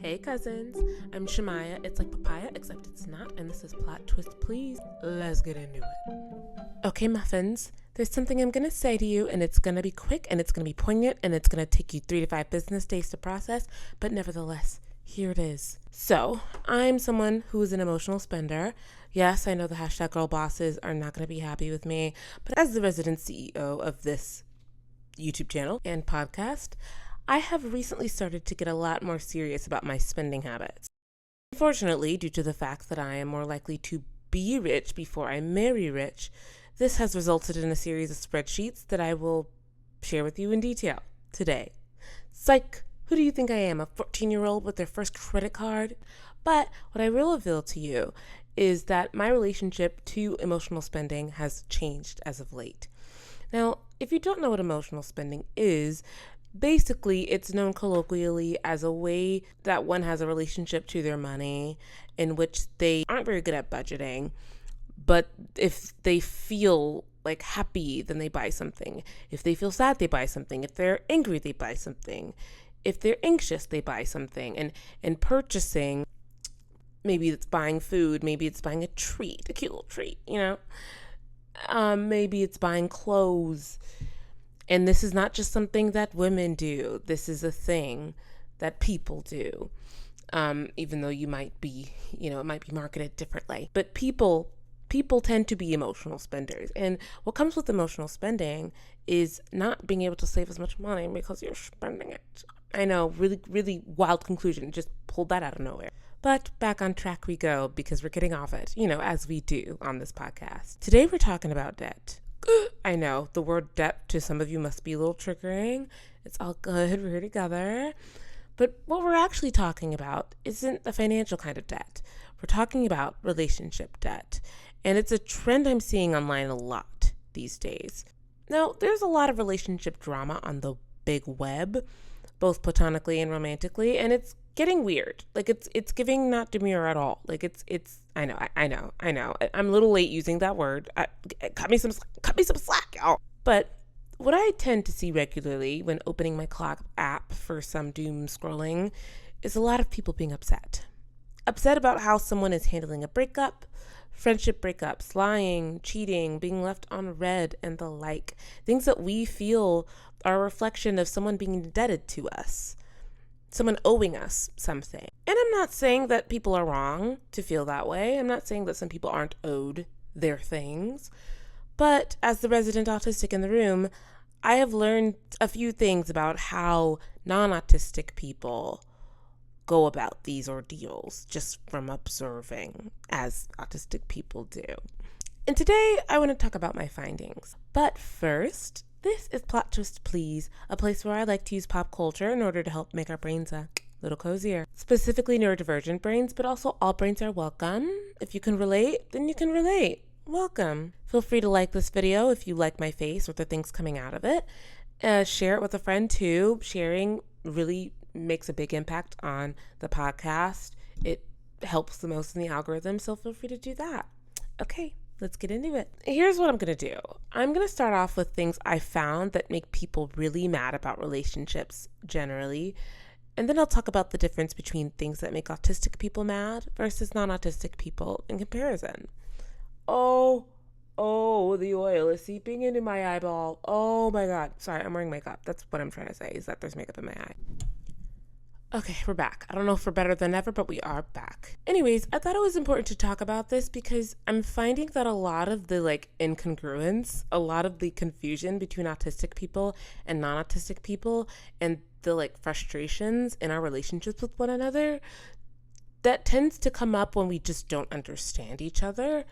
Hey cousins, I'm Shemaya. It's like papaya, except it's not, and this is Plot Twist Please. Let's get into it. Okay, muffins, there's something I'm gonna say to you, and it's gonna be quick, and it's gonna be poignant, and it's gonna take you 3 to 5 business days to process, but nevertheless, here it is. So, I'm someone who is an emotional spender. Yes, I know the hashtag girl bosses are not gonna be happy with me, but as the resident CEO of this YouTube channel and podcast, I have recently started to get a lot more serious about my spending habits. Unfortunately, due to the fact that I am more likely to be rich before I marry rich, this has resulted in a series of spreadsheets that I will share with you in detail today. Psych! Who do you think I am, a 14-year-old with their first credit card? But what I will reveal to you is that my relationship to emotional spending has changed as of late. Now, if you don't know what emotional spending is, basically, it's known colloquially as a way that one has a relationship to their money in which they aren't very good at budgeting, but if they feel like happy, then they buy something. If they feel sad, they buy something. If they're angry, they buy something. If they're anxious, they buy something. And purchasing, maybe it's buying food, maybe it's buying a treat, a cute little treat, maybe it's buying clothes. And this is not just something that women do. This is a thing that people do. Even though you might be, it might be marketed differently. But people tend to be emotional spenders. And what comes with emotional spending is not being able to save as much money because you're spending it. I know, really, really wild conclusion. Just pulled that out of nowhere. But back on track we go because we're getting off it, as we do on this podcast. Today we're talking about debt. I know, the word debt to some of you must be a little triggering. It's all good, we're here together. But what we're actually talking about isn't the financial kind of debt. We're talking about relationship debt. And it's a trend I'm seeing online a lot these days. Now, there's a lot of relationship drama on the big web, both platonically and romantically, and it's getting weird. Like it's giving not demure at all. Like it's I know. I'm a little late using that word. Cut me some slack, y'all. But what I tend to see regularly when opening my clock app for some doom scrolling is a lot of people being upset about how someone is handling a breakup, friendship breakups, lying, cheating, being left on red, and the like. Things that we feel are a reflection of someone being indebted to us. Someone owing us something. And I'm not saying that people are wrong to feel that way. I'm not saying that some people aren't owed their things. But as the resident autistic in the room, I have learned a few things about how non-autistic people go about these ordeals just from observing as autistic people do. And today I want to talk about my findings. But first, this is Plot Twist Please, a place where I like to use pop culture in order to help make our brains a little cozier. Specifically neurodivergent brains, but also all brains are welcome. If you can relate, then you can relate. Welcome. Feel free to like this video if you like my face or the things coming out of it. Share it with a friend too. Sharing really makes a big impact on the podcast. It helps the most in the algorithm, so feel free to do that. Okay. Let's get into it. Here's what I'm going to do. I'm going to start off with things I found that make people really mad about relationships generally. And then I'll talk about the difference between things that make autistic people mad versus non-autistic people in comparison. Oh, the oil is seeping into my eyeball. Oh my God. Sorry, I'm wearing makeup. That's what I'm trying to say, is that there's makeup in my eye. Okay, we're back. I don't know if we're better than ever, but we are back. Anyways, I thought it was important to talk about this because I'm finding that a lot of the incongruence, a lot of the confusion between autistic people and non-autistic people and the frustrations in our relationships with one another, that tends to come up when we just don't understand each other.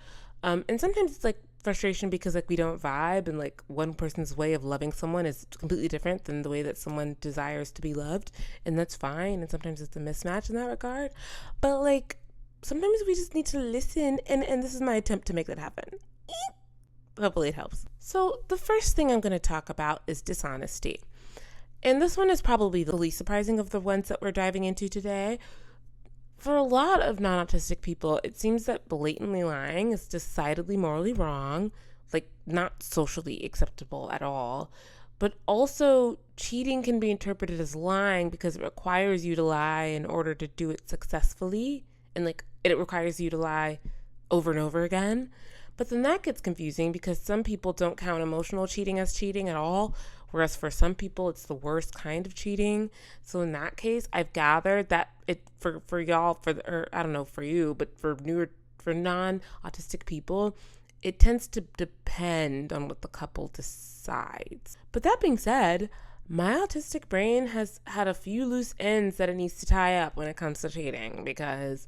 And sometimes it's frustration because we don't vibe and one person's way of loving someone is completely different than the way that someone desires to be loved, and that's fine, and sometimes it's a mismatch in that regard, but sometimes we just need to listen, and this is my attempt to make that happen. Hopefully it helps. So the first thing I'm going to talk about is dishonesty, and this one is probably the least surprising of the ones that we're diving into today. For a lot of non-autistic people, it seems that blatantly lying is decidedly morally wrong, not socially acceptable at all. But also, cheating can be interpreted as lying because it requires you to lie in order to do it successfully. And like, it requires you to lie over and over again. But then that gets confusing because some people don't count emotional cheating as cheating at all, whereas for some people it's the worst kind of cheating. So in that case, I've gathered that it for y'all, or I don't know for you, but for non-autistic people, it tends to depend on what the couple decides. But that being said, my autistic brain has had a few loose ends that it needs to tie up when it comes to cheating, because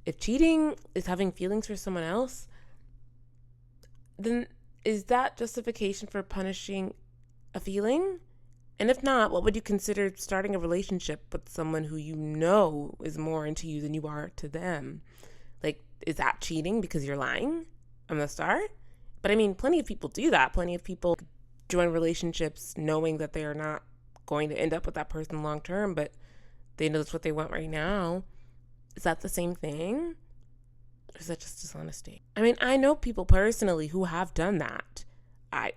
if cheating is having feelings for someone else, then is that justification for punishing a feeling? And if not, what would you consider starting a relationship with someone who you know is more into you than you are to them? Like, is that cheating because you're lying from the start? But I mean, plenty of people do that. Plenty of people join relationships knowing that they are not going to end up with that person long term, but they know that's what they want right now. Is that the same thing? Or is that just dishonesty? I mean, I know people personally who have done that. I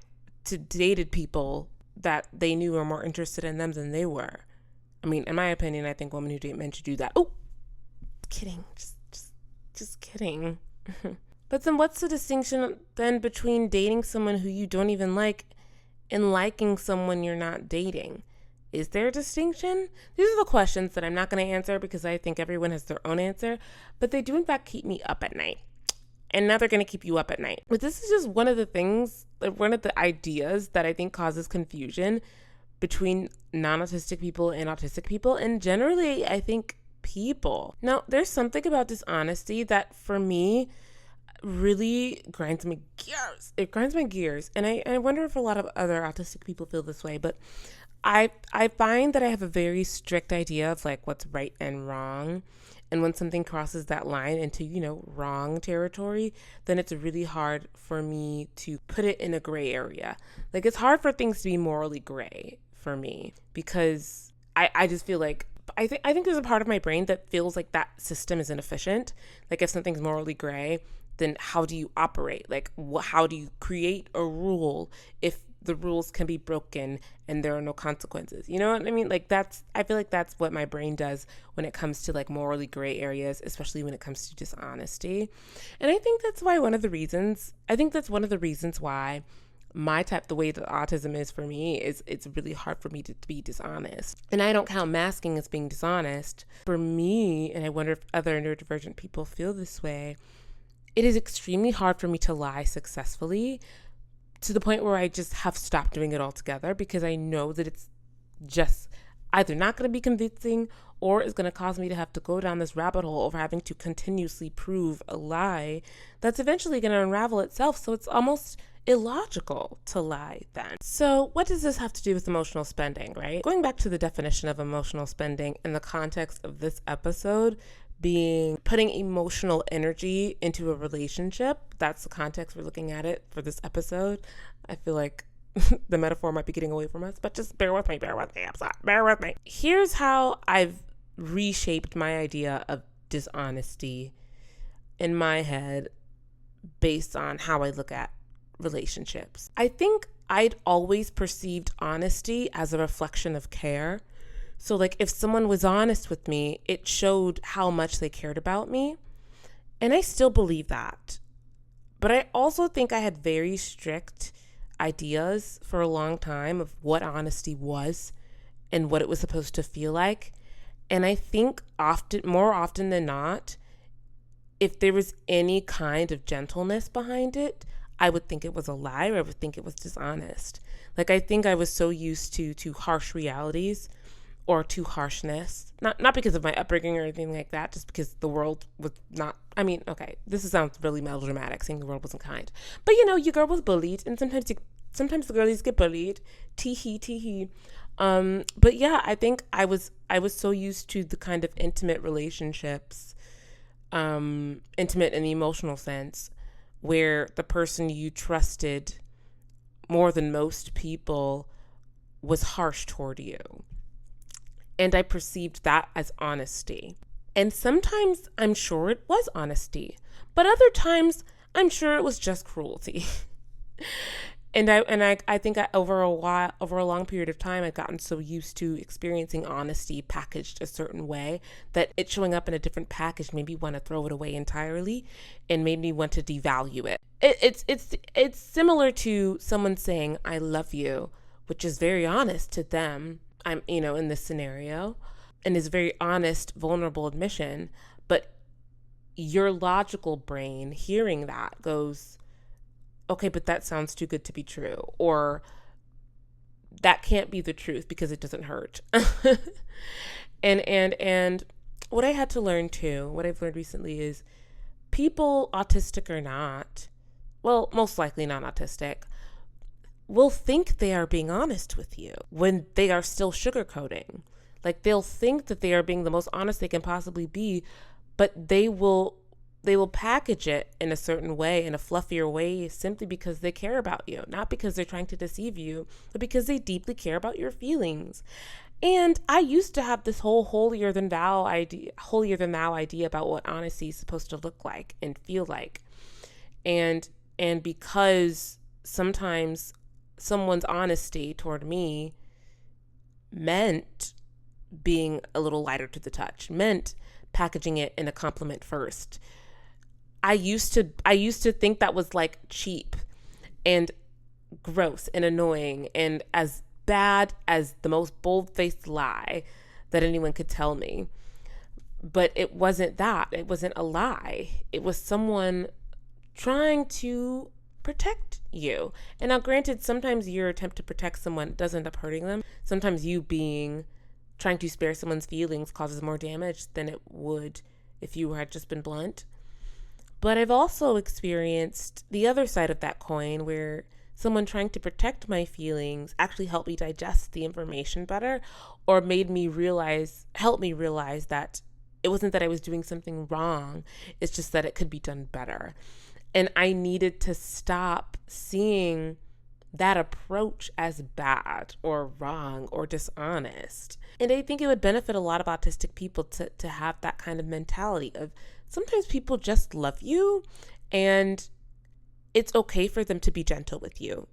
dated people that they knew were more interested in them than they were. I mean, in my opinion, I think women who date men should do that. Oh, kidding. Just kidding. But then what's the distinction then between dating someone who you don't even like and liking someone you're not dating? Is there a distinction? These are the questions that I'm not going to answer because I think everyone has their own answer, but they do in fact keep me up at night. And now they're going to keep you up at night. But this is just one of the things, one of the ideas that I think causes confusion between non-autistic people and autistic people, and generally, I think people. Now, there's something about dishonesty that for me really grinds my gears. It grinds my gears. And I wonder if a lot of other autistic people feel this way, but I find that I have a very strict idea of like what's right and wrong. And when something crosses that line into, wrong territory, then it's really hard for me to put it in a gray area. Like, it's hard for things to be morally gray for me because I just feel like I think there's a part of my brain that feels like that system is inefficient. Like, if something's morally gray, then how do you operate? Like, how do you create a rule if the rules can be broken and there are no consequences? You know what I mean? Like, I feel like that's what my brain does when it comes to like morally gray areas, especially when it comes to dishonesty. And I think that's one of the reasons why the way that autism is for me is it's really hard for me to be dishonest. And I don't count masking as being dishonest. For me, and I wonder if other neurodivergent people feel this way, it is extremely hard for me to lie successfully, to the point where I just have stopped doing it altogether because I know that it's just either not going to be convincing or is going to cause me to have to go down this rabbit hole of having to continuously prove a lie that's eventually going to unravel itself. So it's almost illogical to lie then. So what does this have to do with emotional spending, right? Going back to the definition of emotional spending in the context of this episode being putting emotional energy into a relationship, that's the context we're looking at it for this episode. I feel like the metaphor might be getting away from us, but just bear with me. I'm sorry, bear with me. Here's how I've reshaped my idea of dishonesty in my head based on how I look at relationships. I think I'd always perceived honesty as a reflection of care. So like if someone was honest with me, it showed how much they cared about me. And I still believe that. But I also think I had very strict ideas for a long time of what honesty was and what it was supposed to feel like. And I think more often than not, if there was any kind of gentleness behind it, I would think it was a lie, or I would think it was dishonest. Like, I think I was so used to harsh realities or to harshness, not because of my upbringing or anything like that, just because the world was not, this sounds really melodramatic, saying the world wasn't kind. But your girl was bullied, and sometimes the girlies get bullied, tee-hee. But yeah, I think I was so used to the kind of intimate relationships, intimate in the emotional sense, where the person you trusted more than most people was harsh toward you. And I perceived that as honesty. And sometimes I'm sure it was honesty, but other times I'm sure it was just cruelty. I think over a long period of time, I've gotten so used to experiencing honesty packaged a certain way that it showing up in a different package made me want to throw it away entirely, and made me want to devalue it. It's similar to someone saying I love you, which is very honest to them. I'm in this scenario, and is very honest, vulnerable admission, but your logical brain hearing that goes, okay, but that sounds too good to be true, or that can't be the truth because it doesn't hurt. And what I had to learn too, what I've learned recently is people, autistic or not, well, most likely not autistic, will think they are being honest with you when they are still sugarcoating. Like, they'll think that they are being the most honest they can possibly be, but they will package it in a certain way, in a fluffier way, simply because they care about you, not because they're trying to deceive you, but because they deeply care about your feelings. And I used to have this whole holier than thou idea about what honesty is supposed to look like and feel like. And because sometimes someone's honesty toward me meant being a little lighter to the touch, meant packaging it in a compliment first. I used to think that was like cheap and gross and annoying and as bad as the most bold-faced lie that anyone could tell me. But it wasn't that. It wasn't a lie. It was someone trying to protect you. And now, granted, sometimes your attempt to protect someone does end up hurting them. Sometimes you trying to spare someone's feelings causes more damage than it would if you had just been blunt. But I've also experienced the other side of that coin, where someone trying to protect my feelings actually helped me digest the information better, or helped me realize that it wasn't that I was doing something wrong. It's just that it could be done better. And I needed to stop seeing that approach as bad or wrong or dishonest. And I think it would benefit a lot of autistic people to have that kind of mentality of, sometimes people just love you and it's okay for them to be gentle with you.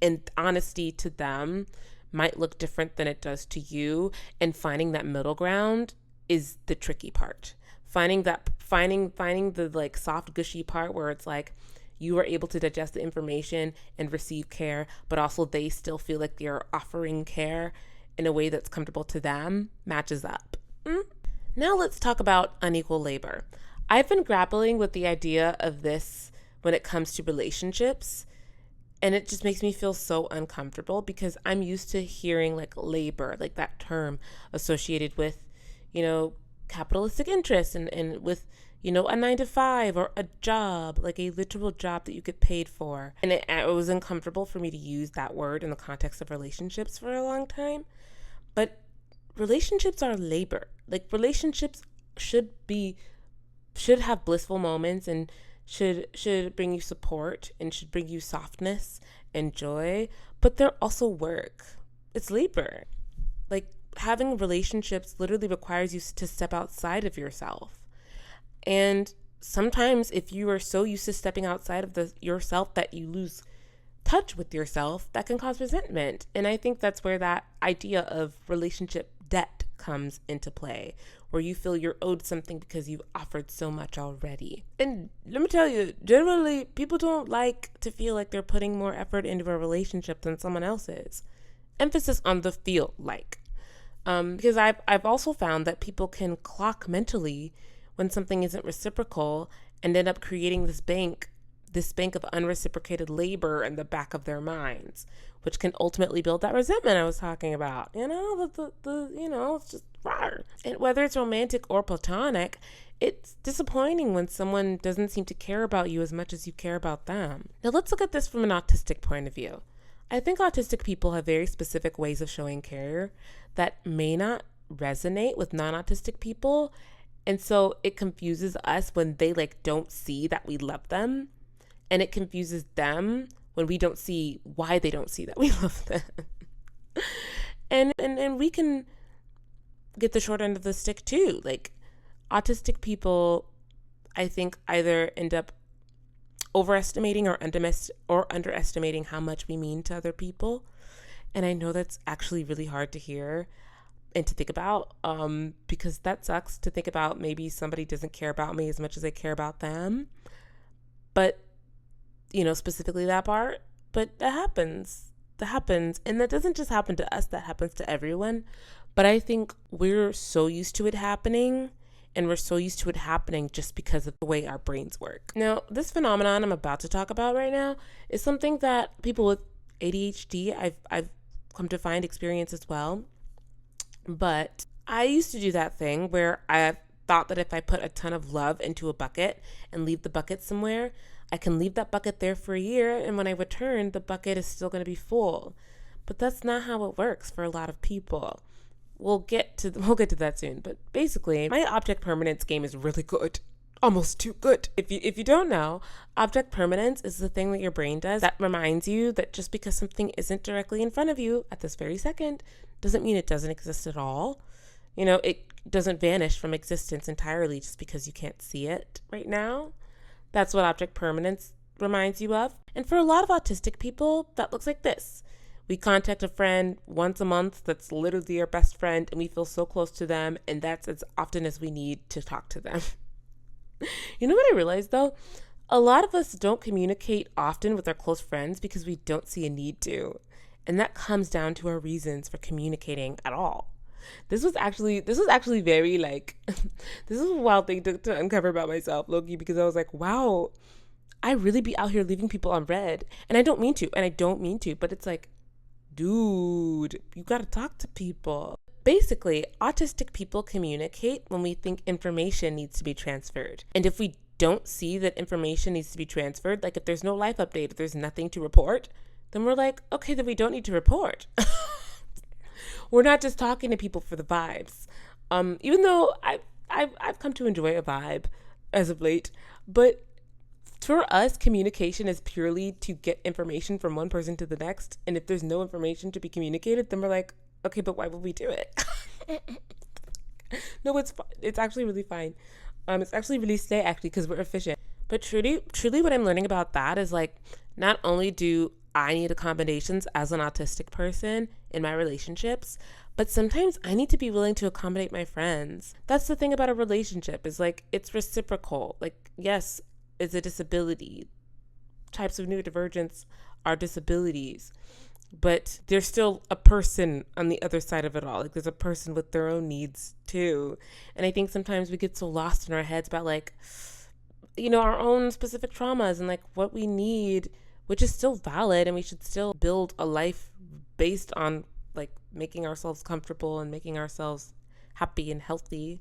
And honesty to them might look different than it does to you. And finding that middle ground is the tricky part. Finding the like soft, gushy part where it's like you are able to digest the information and receive care, but also they still feel like they're offering care in a way that's comfortable to them, matches up. Now let's talk about unequal labor. I've been grappling with the idea of this when it comes to relationships, and it just makes me feel so uncomfortable because I'm used to hearing like labor, like that term associated with, capitalistic interests and with, a 9-to-5 or a job, like a literal job that you get paid for. And it was uncomfortable for me to use that word in the context of relationships for a long time. But relationships are labor. Like, relationships should have blissful moments and should bring you support and should bring you softness and joy, but they're also work. It's labor. Like, having relationships literally requires you to step outside of yourself. And sometimes if you are so used to stepping outside of yourself that you lose touch with yourself, that can cause resentment. And I think that's where that idea of relationship debt comes into play, where you feel you're owed something because you've offered so much already. And let me tell you, generally, people don't like to feel like they're putting more effort into a relationship than someone else is. Emphasis on the feel like. Because I've also found that people can clock mentally when something isn't reciprocal and end up creating this bank of unreciprocated labor in the back of their minds, which can ultimately build that resentment I was talking about. It's just rawr. And whether it's romantic or platonic, it's disappointing when someone doesn't seem to care about you as much as you care about them. Now let's look at this from an autistic point of view. I think autistic people have very specific ways of showing care that may not resonate with non-autistic people. And so it confuses us when they don't see that we love them. And it confuses them when we don't see why they don't see that we love them. and we can get the short end of the stick too. Like, autistic people, I think, either end up overestimating or underestimating how much we mean to other people. And I know that's actually really hard to hear and to think about, because that sucks to think about. Maybe somebody doesn't care about me as much as I care about them. But, specifically that part. But that happens. And that doesn't just happen to us. That happens to everyone. But I think we're so used to it happening. And we're so used to it happening just because of the way our brains work. Now, this phenomenon I'm about to talk about right now is something that people with ADHD, I've come to find, experience as well. But I used to do that thing where I thought that if I put a ton of love into a bucket and leave the bucket somewhere, I can leave that bucket there for a year, and when I return, the bucket is still going to be full. But that's not how it works for a lot of people. We'll get to that soon. But basically, my object permanence game is really good. Almost too good. If you don't know, object permanence is the thing that your brain does that reminds you that just because something isn't directly in front of you at this very second doesn't mean it doesn't exist at all. It doesn't vanish from existence entirely just because you can't see it right now. That's what object permanence reminds you of. And for a lot of autistic people, that looks like this. We contact a friend once a month that's literally our best friend, and we feel so close to them, and that's as often as we need to talk to them. You know what I realized, though? A lot of us don't communicate often with our close friends because we don't see a need to. And that comes down to our reasons for communicating at all. This was actually very this is a wild thing to uncover about myself, Loki, because I was like, wow, I really be out here leaving people on red. And I don't mean to, but it's like, dude, you gotta talk to people. Basically, autistic people communicate when we think information needs to be transferred. And if we don't see that information needs to be transferred, like if there's no life update, if there's nothing to report, then we're like, okay, then we don't need to report. We're not just talking to people for the vibes. Even though I've come to enjoy a vibe as of late, but for us, communication is purely to get information from one person to the next. And if there's no information to be communicated, then we're like, okay, but why would we do it? No, it's actually really fine. It's actually really slay, actually, because we're efficient. But truly what I'm learning about that is like, not only do I need accommodations as an autistic person in my relationships, but sometimes I need to be willing to accommodate my friends. That's the thing about a relationship, is like, it's reciprocal. Like, yes, it's a disability. Types of neurodivergence are disabilities, but there's still a person on the other side of it all. Like, there's a person with their own needs too. And I think sometimes we get so lost in our heads about like, our own specific traumas and like what we need, which is still valid, and we should still build a life based on like making ourselves comfortable and making ourselves happy and healthy.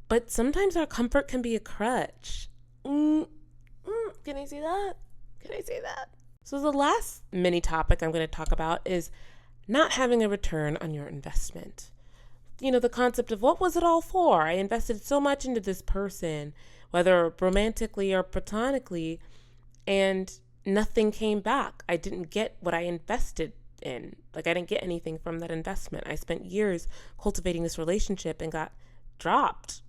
But sometimes our comfort can be a crutch. Can I say that? So the last mini topic I'm going to talk about is not having a return on your investment. The concept of what was it all for? I invested so much into this person, whether romantically or platonically, and nothing came back. I didn't get what I invested in. Like, I didn't get anything from that investment. I spent years cultivating this relationship and got dropped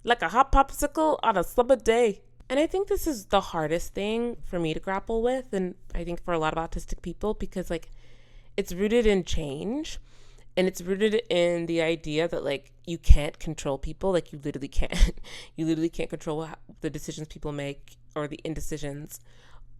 like a hot popsicle on a summer day. And I think this is the hardest thing for me to grapple with, and I think for a lot of autistic people, because like, it's rooted in change, and it's rooted in the idea that like, you can't control people. Like, you literally can't. You literally can't control the decisions people make or the indecisions.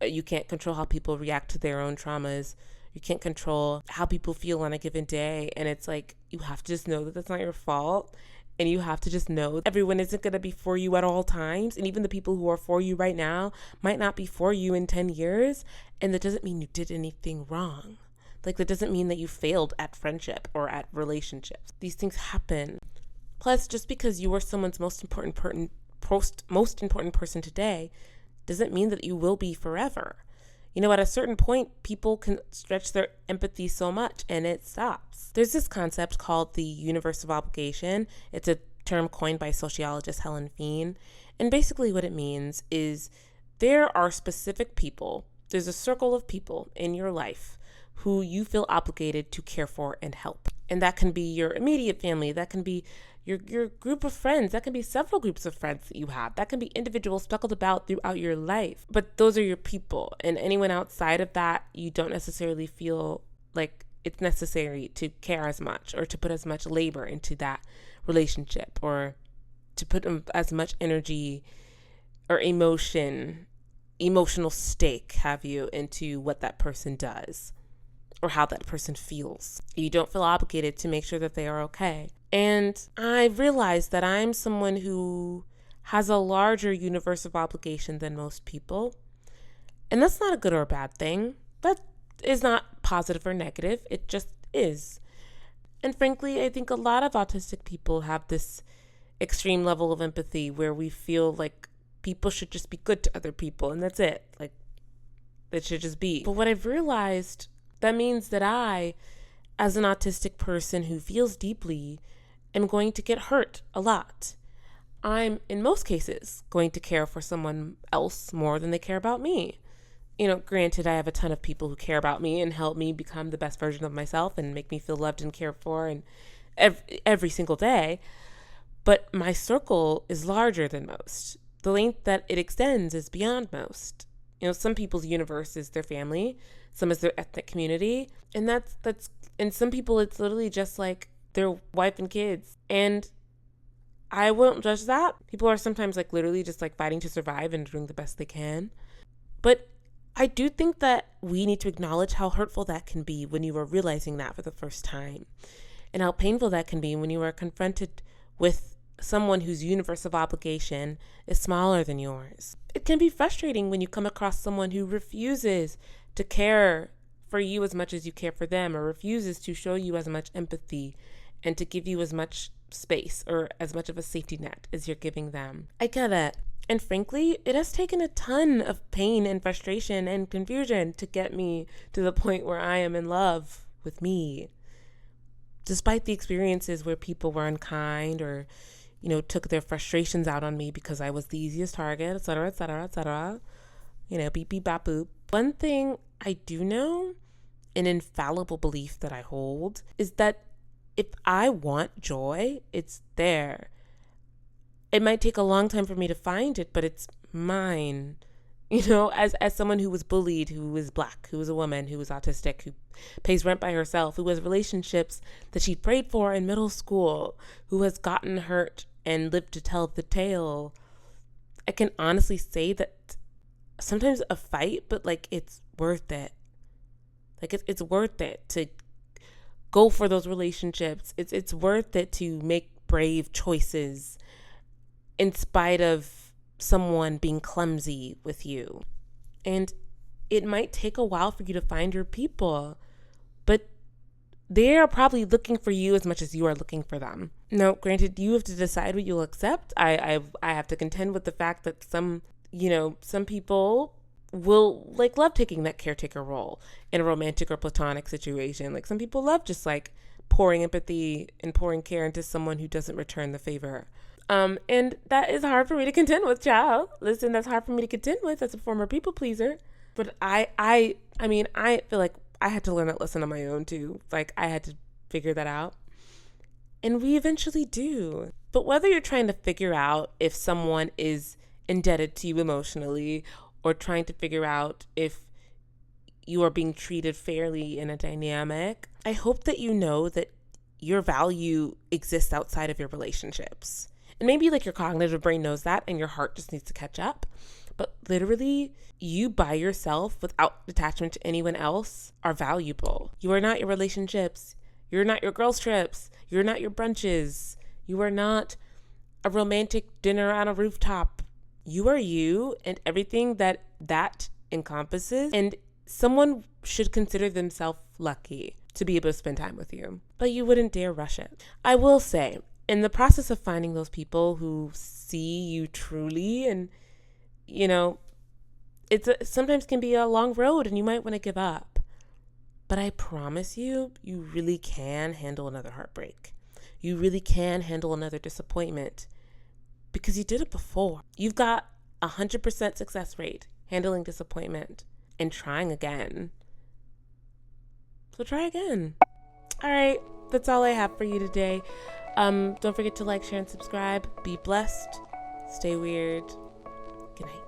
You can't control how people react to their own traumas. You can't control how people feel on a given day. And it's like, you have to just know that that's not your fault. And you have to just know everyone isn't going to be for you at all times. And even the people who are for you right now might not be for you in 10 years. And that doesn't mean you did anything wrong. Like, that doesn't mean that you failed at friendship or at relationships. These things happen. Plus, just because you are someone's most important person today doesn't mean that you will be forever. At a certain point, people can stretch their empathy so much and it stops. There's this concept called the universe of obligation. It's a term coined by sociologist Helen Feen. And basically what it means is there are specific people, there's a circle of people in your life who you feel obligated to care for and help. And that can be your immediate family. That can be your group of friends. That can be several groups of friends that you have. That can be individuals speckled about throughout your life. But those are your people. And anyone outside of that, you don't necessarily feel like it's necessary to care as much or to put as much labor into that relationship or to put as much energy or emotional stake have you into what that person does or how that person feels. You don't feel obligated to make sure that they are okay. And I realized that I'm someone who has a larger universe of obligation than most people. And that's not a good or a bad thing. That is not positive or negative. It just is. And frankly, I think a lot of autistic people have this extreme level of empathy where we feel like people should just be good to other people and that's it. Like, that should just be. But what I've realized, that means that I, as an autistic person who feels deeply, am going to get hurt a lot. I'm, in most cases, going to care for someone else more than they care about me. Granted, I have a ton of people who care about me and help me become the best version of myself and make me feel loved and cared for and every single day. But my circle is larger than most. The length that it extends is beyond most. Some people's universe is their family, some is their ethnic community, and and some people it's literally just like their wife and kids. And I won't judge that. People are sometimes like literally just like fighting to survive and doing the best they can. But I do think that we need to acknowledge how hurtful that can be when you are realizing that for the first time, and how painful that can be when you are confronted with someone whose universe of obligation is smaller than yours. It can be frustrating when you come across someone who refuses to care for you as much as you care for them, or refuses to show you as much empathy and to give you as much space or as much of a safety net as you're giving them. I get it. And frankly, it has taken a ton of pain and frustration and confusion to get me to the point where I am in love with me. Despite the experiences where people were unkind or, took their frustrations out on me because I was the easiest target, etc., etc., etc., beep, beep, bop, boop. One thing I do know, an infallible belief that I hold, is that if I want joy, it's there. It might take a long time for me to find it, but it's mine. As someone who was bullied, who was Black, who was a woman, who was autistic, who pays rent by herself, who has relationships that she prayed for in middle school, who has gotten hurt and lived to tell the tale, I can honestly say that sometimes a fight, but like it's worth it. Like it's worth it to go for those relationships. It's worth it to make brave choices in spite of someone being clumsy with you. And it might take a while for you to find your people, but they are probably looking for you as much as you are looking for them. Now, granted, you have to decide what you'll accept. I have to contend with the fact that some people will love taking that caretaker role in a romantic or platonic situation. Like some people love just pouring empathy and pouring care into someone who doesn't return the favor. And that is hard for me to contend with, child. Listen, that's hard for me to contend with as a former people pleaser. But I feel like I had to learn that lesson on my own too. Like I had to figure that out. And we eventually do. But whether you're trying to figure out if someone is indebted to you emotionally or trying to figure out if you are being treated fairly in a dynamic, I hope that you know that your value exists outside of your relationships. And maybe your cognitive brain knows that and your heart just needs to catch up. But literally, you by yourself without attachment to anyone else are valuable. You are not your relationships. You're not your girls' trips. You're not your brunches. You are not a romantic dinner on a rooftop. You are you and everything that encompasses. And someone should consider themselves lucky to be able to spend time with you. But you wouldn't dare rush it. I will say, in the process of finding those people who see you truly, and sometimes can be a long road and you might want to give up. But I promise you, you really can handle another heartbreak. You really can handle another disappointment because you did it before. You've got 100% success rate handling disappointment and trying again. So try again. All right, that's all I have for you today. Don't forget to like, share, and subscribe. Be blessed. Stay weird. Good night.